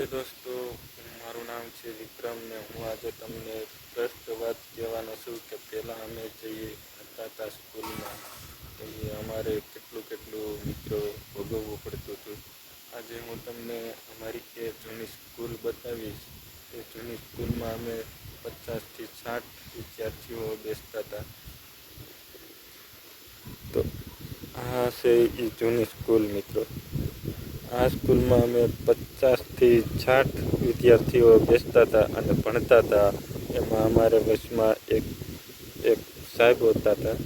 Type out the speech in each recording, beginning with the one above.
નમસ્તે દોસ્તો, મારું નામ છે વિક્રમ ને હું આજે તમને ફર્સ્ટ વાત કહેવાનો છું કે પહેલાં અમે જઈએ હતા સ્કૂલમાં તો અમારે કેટલું મિત્રો ભોગવવું પડતું હતું. આજે હું તમને અમારી એ જૂની સ્કૂલ બતાવીશ. એ જૂની સ્કૂલમાં અમે 50 થી 60 વિદ્યાર્થીઓ બેસતા હતા. તો આ છે એ જૂની સ્કૂલ મિત્રો. આ સ્કૂલમાં અમે 50 થી 60 વિદ્યાર્થીઓ બેસતા હતા અને ભણતા હતા. એમાં અમારે વચમાં એક સાહેબ હોતા હતા.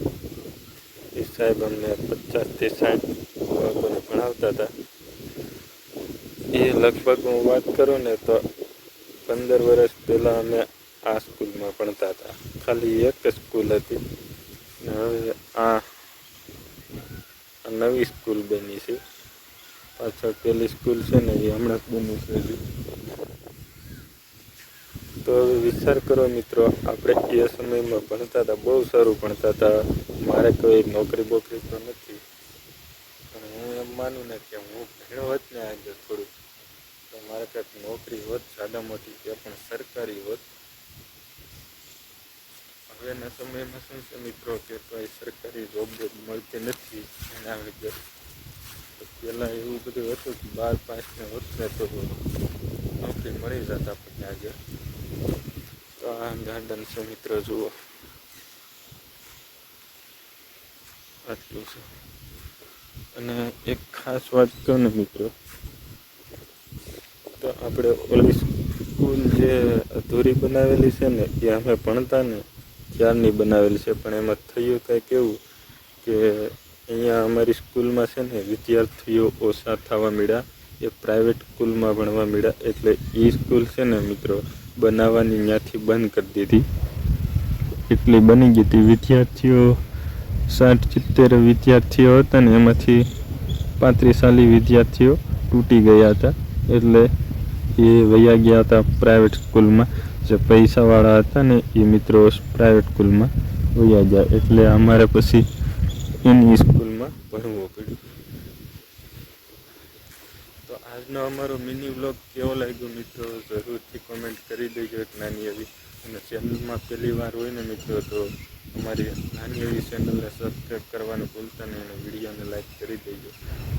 એ સાહેબ અમને 50 થી 60 બાળકોને ભણાવતા હતા. એ લગભગ હું વાત કરું ને તો 15 વર્ષ પહેલાં અમે આ સ્કૂલમાં ભણતા હતા. ખાલી એક સ્કૂલ હતી. હવે આ નવી સ્કૂલ બની છે. પાછળ પેલી સ્કૂલ છે ને એ હમણાં જ બની છે. તો હવે વિચાર કરો મિત્રો, આપણે એ સમયમાં ભણતા હતા, બહુ સારું ભણતા હતા. મારે કોઈ નોકરી બોકરી તો નથી, પણ હું એમ માનું ને કે હું ભણ્યો હોત ને આજે થોડુંક તો મારે કંઈક નોકરી હોત સાદા મોટી, એ પણ સરકારી હોત. હવેના સમયમાં શું છે મિત્રો કે કોઈ સરકારી જોબ મળતી નથી એના વગર. તો પહેલાં એવું બધું હતું કે 12 પાસને હોત ને તો નોકરી મળી જત આપણને આજે. તો આ ગાર્ડન છે મિત્રો, જુઓ આટલું છે. અને એક ખાસ વાત કહું ને મિત્રો, તો આપણે ઓલી સ્કૂલ જે અધૂરી બનાવેલી છે ને એ અમે ભણતા ને ત્યારની બનાવેલી છે. પણ એમાં થયું કંઈક એવું કે અહીંયા અમારી સ્કૂલમાં છે ને વિદ્યાર્થીઓ ઓછા થવા મળ્યા. એ પ્રાઇવેટ સ્કૂલમાં ભણવા મળ્યા. એટલે એ સ્કૂલ છે ને મિત્રો બનાવવાની ત્યાંથી બંધ કરી દીધી. એટલી બની ગઈ હતી. વિદ્યાર્થીઓ 60-70 વિદ્યાર્થીઓ હતા ને એમાંથી 35-40 વિદ્યાર્થીઓ તૂટી ગયા હતા. એટલે એ વયા ગયા હતા પ્રાઇવેટ સ્કૂલમાં. જે પૈસાવાળા હતા ને એ મિત્રો પ્રાઇવેટ સ્કૂલમાં વયા ગયા. એટલે અમારે પછી એની સ્કૂલમાં ભણવું પડ્યું. તો આજનો અમારો મિની વ્લોગ કેવો લાગ્યો મિત્રો, જરૂરથી કોમેન્ટ કરી દેજો એક નાની એવી. અને ચેનલમાં પહેલી વાર હોય ને મિત્રો તો અમારી નાની એવી ચેનલને સબસ્ક્રાઈબ કરવાનું ભૂલતા નહીં અને વિડીયોને લાઈક કરી દેજો.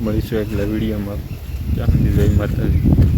મળીશું આગલા વિડીયોમાં. ત્યાં સુધી જય માતાજી.